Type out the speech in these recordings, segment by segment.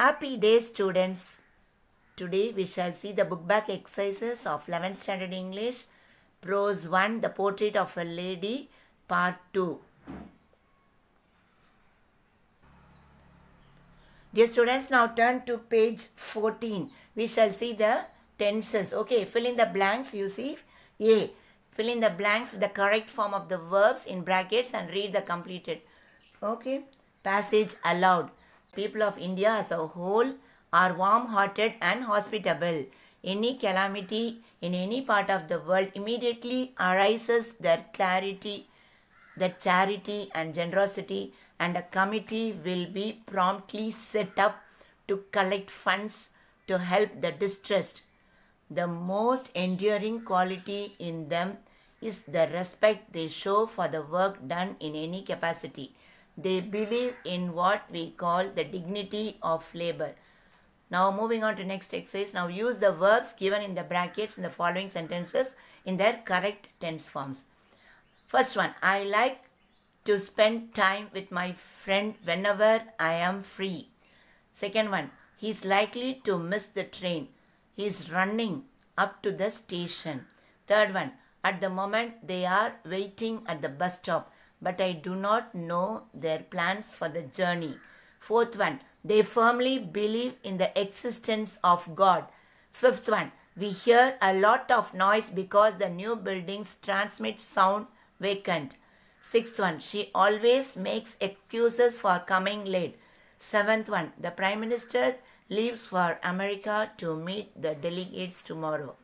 Happy day, students. Today we shall see the book back exercises of 11th standard English, Prose 1, The Portrait of a Lady, Part 2. Dear students, now turn to page 14. We shall see the tenses. Okay, fill in the blanks. You see A. Fill in the blanks with the correct form of the verbs in brackets and read the completed. Okay, passage aloud. People of India as a whole are warm-hearted and hospitable. Any calamity in any part of the world immediately arises their charity and generosity, and a committee will be promptly set up to collect funds to help the distressed. The most enduring quality in them is the respect they show for the work done in any capacity. They believe in what we call the dignity of labor. Now moving on to next exercise. Now use the verbs given in the brackets in the following sentences in their correct tense forms. First one, I like to spend time with my friend whenever I am free. Second one, he is likely to miss the train. He is running up to the station. Third one, at the moment they are waiting at the bus stop, but I do not know their plans for the journey. Fourth one, they firmly believe in the existence of God. Fifth one, we hear a lot of noise because the new buildings transmit sound vacant. Sixth one, she always makes excuses for coming late. Seventh one, the Prime Minister leaves for America to meet the delegates tomorrow.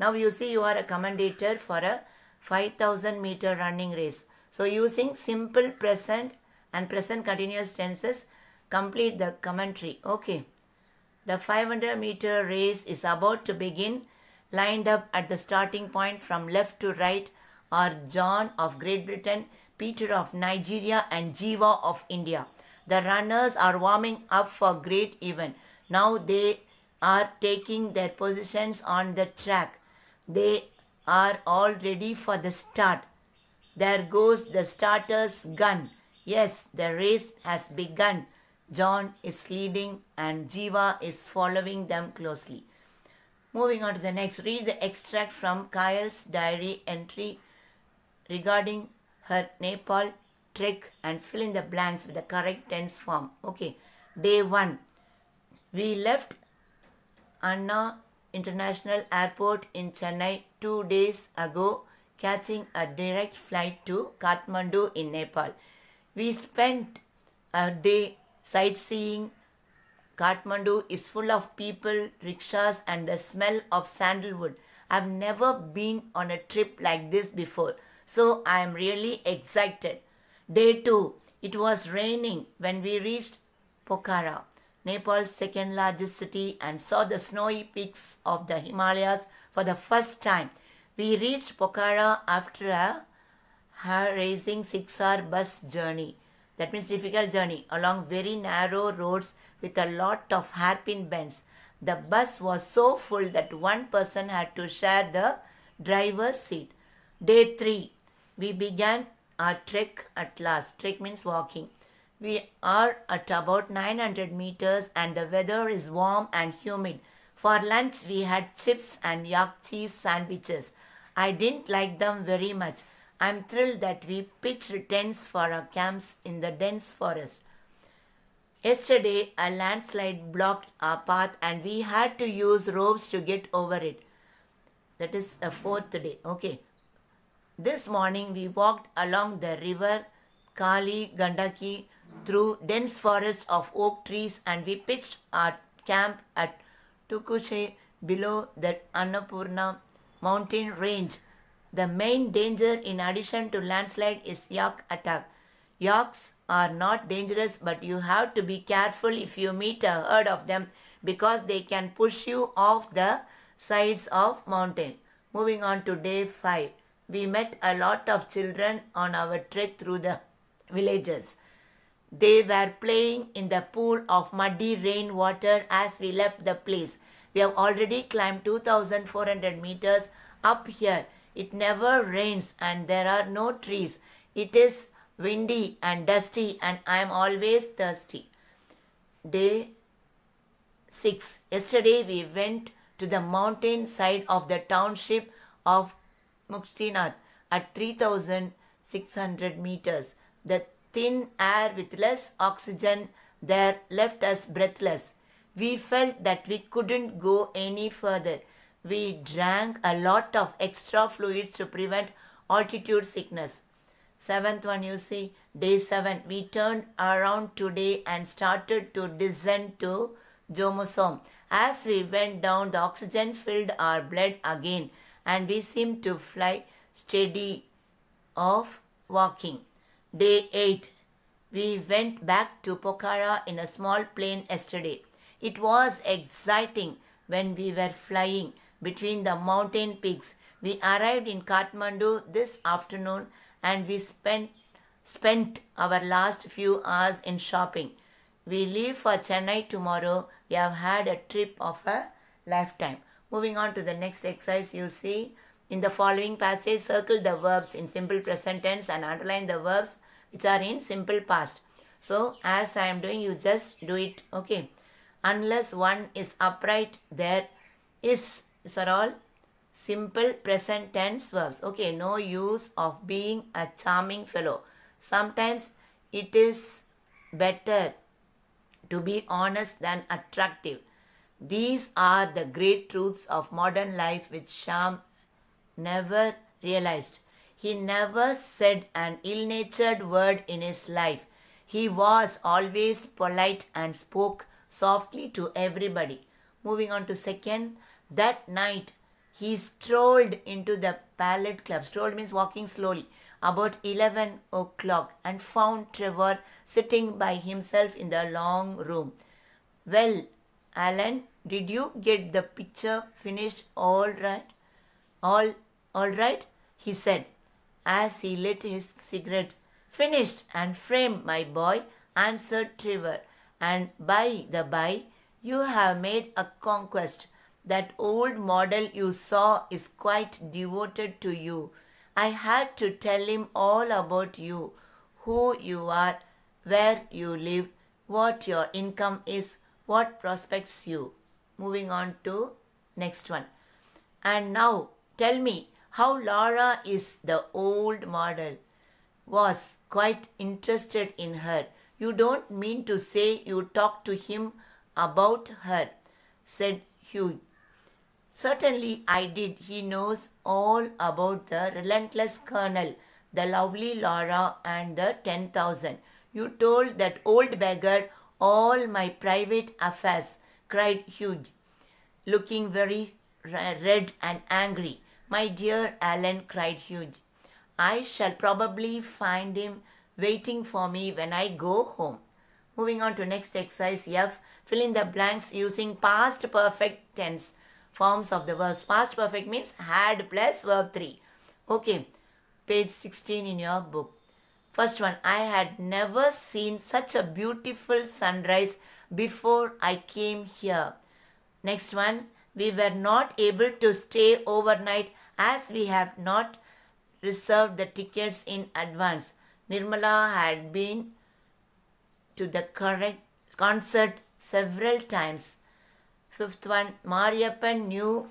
Now you see you are a commentator for a 5,000 meter running race. So using simple present and present continuous tenses, complete the commentary. Okay. The 500 meter race is about to begin. Lined up at the starting point from left to right are John of Great Britain, Peter of Nigeria and Jiva of India. The runners are warming up for great event. Now they are taking their positions on the track. They are all ready for the start. There goes the starter's gun. Yes, the race has begun. John is leading and Jiva is following them closely. Moving on to the next. Read the extract from Kyle's diary entry regarding her Nepal trek and fill in the blanks with the correct tense form. Okay. Day 1. We left Anna International Airport in Chennai 2 days ago, catching a direct flight to Kathmandu in Nepal. We spent a day sightseeing. Kathmandu is full of people, rickshaws and the smell of sandalwood. I've never been on a trip like this before, so I am really excited. Day 2. It was raining when we reached Pokhara, Nepal's second largest city, and saw the snowy peaks of the Himalayas for the first time. We reached Pokhara after a hair-raising 6-hour bus journey. That means difficult journey along very narrow roads with a lot of hairpin bends. The bus was so full that one person had to share the driver's seat. Day 3. We began our trek at last. Trek means walking. We are at about 900 meters and the weather is warm and humid. For lunch we had chips and yak cheese sandwiches. I didn't like them very much. I'm thrilled that we pitched tents for our camps in the dense forest. Yesterday, a landslide blocked our path and we had to use ropes to get over it. That is a fourth day. Okay. This morning, we walked along the river Kali Gandaki through dense forests of oak trees and we pitched our camp at Tukuche below the Annapurna mountain range. The main danger in addition to landslide is yak attack. Yaks are not dangerous, but you have to be careful if you meet a herd of them because they can push you off the sides of mountain. Moving on to day 5. We met a lot of children on our trek through the villages. They were playing in the pool of muddy rainwater as we left the place. We have already climbed 2,400 meters up here. It never rains and there are no trees. It is windy and dusty and I am always thirsty. Day 6. Yesterday we went to the mountain side of the township of Muktinath at 3,600 meters. The thin air with less oxygen there left us breathless. We felt that we couldn't go any further. We drank a lot of extra fluids to prevent altitude sickness. 7th one, you see, day 7. We turned around today and started to descend to Jomosom. As we went down, the oxygen filled our blood again and we seemed to fly steady off walking. Day 8. We went back to Pokhara in a small plane yesterday. It was exciting when we were flying between the mountain peaks. We arrived in Kathmandu this afternoon and we spent our last few hours in shopping. We leave for Chennai tomorrow. We have had a trip of a lifetime. Moving on to the next exercise, you see in the following passage, circle the verbs in simple present tense and underline the verbs which are in simple past. So as I am doing, you just do it. Okay. Unless one is upright, there is. These are all simple present tense verbs. Okay. No use of being a charming fellow. Sometimes it is better to be honest than attractive. These are the great truths of modern life which Shyam never realized. He never said an ill-natured word in his life. He was always polite and spoke softly to everybody. Moving on to second, that night he strolled into the Palette Club. Strolled means walking slowly. About 11 o'clock and found Trevor sitting by himself in the long room. Well, Alan, did you get the picture finished all right? All right, he said as he lit his cigarette. Finished and framed, my boy, answered Trevor. And by the by, you have made a conquest. That old model you saw is quite devoted to you. I had to tell him all about you, who you are, where you live, what your income is, what prospects you. Moving on to next one. And now tell me how Laura is the old model. Was quite interested in her. You don't mean to say you talked to him about her, said Hugh. Certainly I did. He knows all about the relentless Colonel, the lovely Laura and the 10,000. You told that old beggar all my private affairs, cried Hugh, looking very red and angry. My dear Alan, cried Hugh, I shall probably find him waiting for me when I go home. Moving on to next exercise, F. Fill in the blanks using past perfect tense forms of the verbs. Past perfect means had plus verb 3. Okay, page 16 in your book. First one, I had never seen such a beautiful sunrise before I came here. Next one, we were not able to stay overnight as we have not reserved the tickets in advance. Nirmala had been to the correct concert several times. Fifth one, Mariyappan knew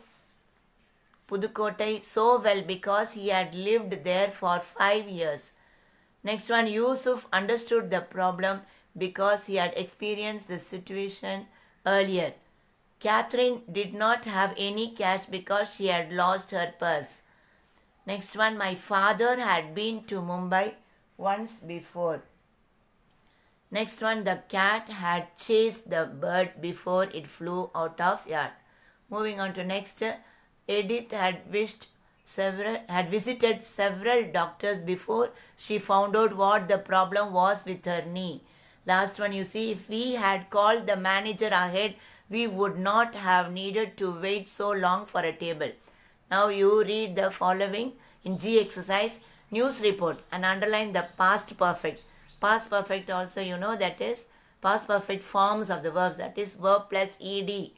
Pudukottai so well because he had lived there for 5 years. Next one, Yusuf understood the problem because he had experienced the situation earlier. Catherine did not have any cash because she had lost her purse. Next one, my father had been to Mumbai once before. Next one, the cat had chased the bird before it flew out of yard. Moving on to next, Edith had visited several doctors before she found out what the problem was with her knee. Last one, you see, if we had called the manager ahead, we would not have needed to wait so long for a table. Now you read the following in G exercise, news report, and underline the past perfect. Past perfect also, you know, that is past perfect forms of the verbs, that is verb plus ed.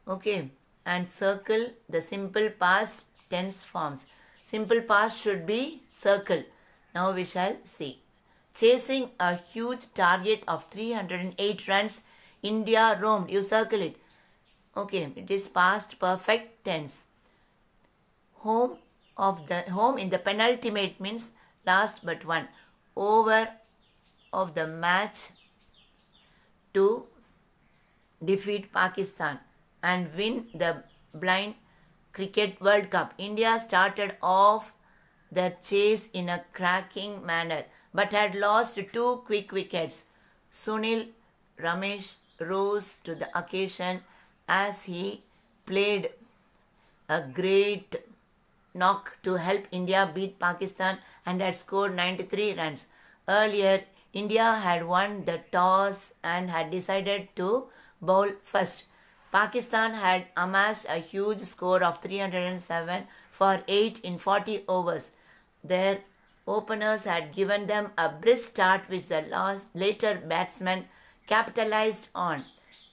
Okay, and circle the simple past tense forms. Simple past should be circle. Now we shall see. Chasing a huge target of 308 runs, India roamed. You circle it. Okay, it is past perfect tense. Home in the penultimate means last but one. Over of the match to defeat Pakistan and win the Blind Cricket World Cup. India started off the chase in a cracking manner but had lost 2 quick wickets. Sunil Ramesh rose to the occasion as he played a great knock to help India beat Pakistan and had scored 93 runs. Earlier, India had won the toss and had decided to bowl first. Pakistan had amassed a huge score of 307 for 8 in 40 overs. Their openers had given them a brisk start which the later batsmen capitalized on.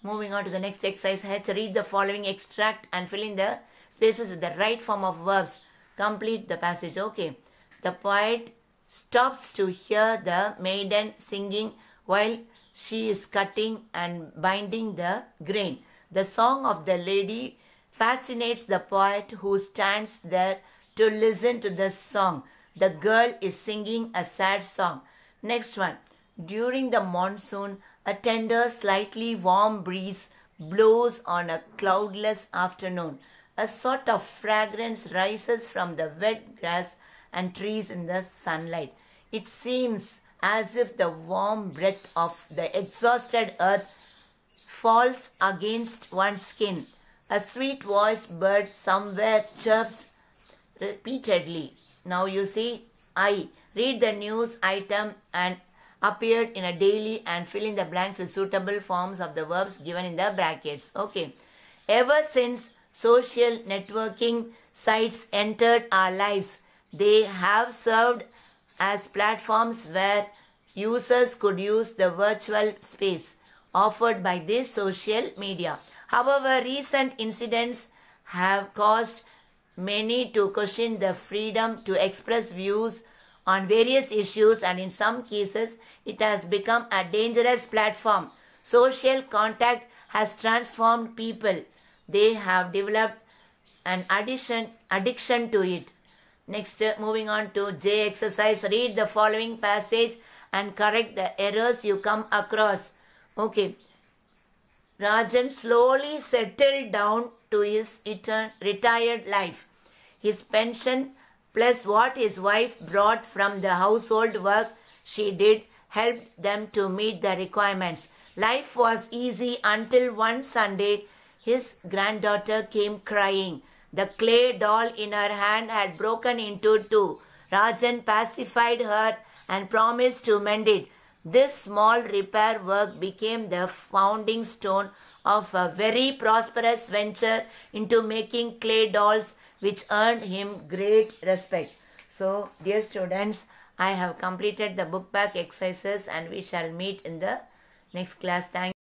Moving on to the next exercise H. Read the following extract and fill in the spaces with the right form of verbs. Complete the passage. Okay. The poet stops to hear the maiden singing while she is cutting and binding the grain. The song of the lady fascinates the poet who stands there to listen to the song. The girl is singing a sad song. Next one. During the monsoon, a tender, slightly warm breeze blows on a cloudless afternoon. A sort of fragrance rises from the wet grass and trees in the sunlight. It seems as if the warm breath of the exhausted earth falls against one's skin. A sweet-voiced bird somewhere chirps repeatedly. Now you see, I read the news item and appeared in a daily and fill in the blanks with suitable forms of the verbs given in the brackets. Okay. Ever since social networking sites entered our lives, they have served as platforms where users could use the virtual space offered by this social media. However, recent incidents have caused many to question the freedom to express views on various issues, and in some cases, it has become a dangerous platform. Social contact has transformed people. They have developed an addiction to it. Next, moving on to J exercise. Read the following passage and correct the errors you come across. Okay. Rajan slowly settled down to his retired life. His pension plus what his wife brought from the household work she did helped them to meet the requirements. Life was easy until one Sunday his granddaughter came crying. The clay doll in her hand had broken into 2. Rajan pacified her and promised to mend it. This small repair work became the founding stone of a very prosperous venture into making clay dolls, which earned him great respect. So, dear students, I have completed the book back exercises and we shall meet in the next class. Thank you.